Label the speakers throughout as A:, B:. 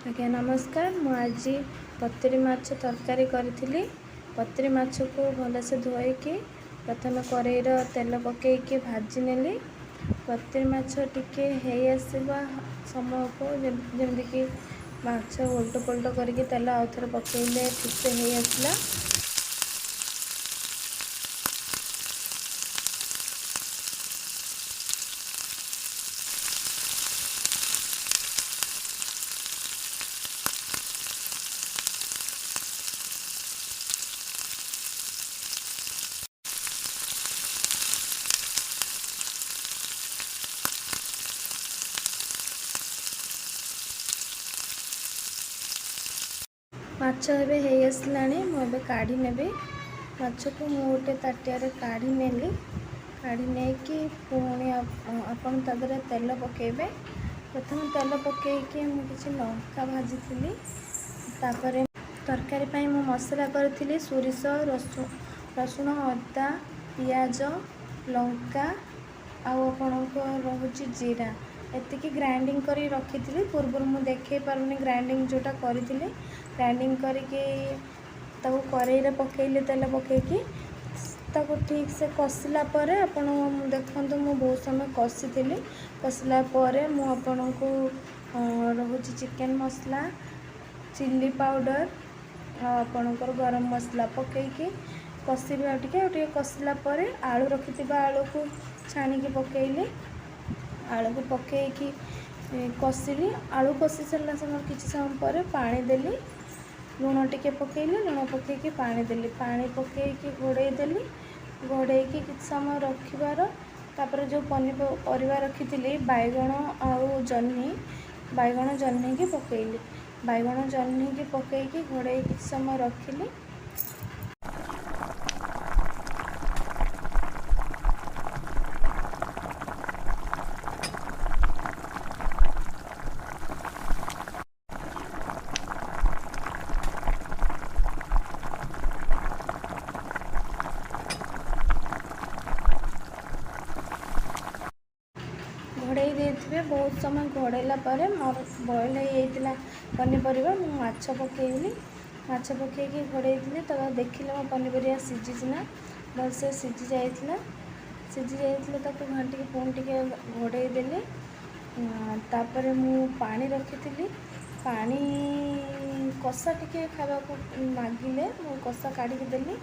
A: आज्ञा नमस्कार। मु आज पतरी माछ तरकारी करी। पतरी माछ को भलसे धोईकी प्रथम कड़ाई तेल पकईकी भाजी नेली। पतरी माछ टिके हे आसवा समय को जमीक माछ उल्ट पुल्ट करके तेल आउ थे पकईले ठीक से हे आसला। माछ एबे हे आसलानी मुझे काढ़ी नेबी। माछ को मु गोटे ताटिया काढ़ी नेली। काढ़ी नहीं कि पुणी आपन तादरे तेल पकेबे। प्रथम तेल पकईकी मु किछि लंका भाजी थी। तापरे तरकारी पाई मु मसला करी सोरिष रसुण अदा पियाज लंका रोची जीरा एतिकी ग्राइंडिंग करी रखी थी। पूर्व मु देखे पारुनी ग्राइंडिंग जोटा करी ग्राइंडिंग करके कड़ाई पकईले तेल पकईकी ताको ठीक से कषिला परे आपण देखंतु मु बहुत समय कषिला परे मु आपण को रोची चिकन मसला चिल्ली पाउडर आपणकर गरम मसला पकईकी कषिबे आउटे कषिला परे आलू रखि आलू को छाणिकी पकईली। आलू को पकईकी कषिली। आलू कषि सारा समय किसी समय पर पानी देली। लुण टिके पकईली। लुण पकईकी पानी देली। पानी पकईकी घोड़े देली। घोड़ेकी किसी समय रखिबार तापर जो पनीपरिया रखी बैगण आउ जह्नी बैगण जह्नी की पकईली। बैगण जह्नी की पकईकी घोड़े किसी समय रखिली। घोड़े देते बहुत समय घोड़ेला मोर बॉयल होता पनीपरिया मु माछ पकईली। माछ पकईकी घोड़े तक देखिले मो पनीपरिया सीझीना भलसे सीझी जाइए। घाटी पुणी टे घोड़े देली। तापर मु पानी रखी पानी कषा टिके खावा मागिले मु कषा काढ़ी देली।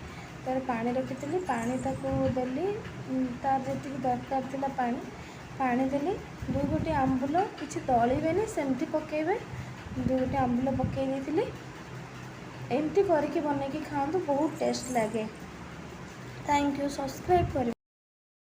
A: तार पानी रखी पानी ताको देली। तार जी दरकार थिला पानी देली। दुई गोटी आंबुल किसी दलिबेनी सेमती पकेबे। दुई गोटी आंबुल पकई देती। एमती करके बनैकी खातु बहुत टेस्ट लगे। Thank you. सब्सक्राइब कर।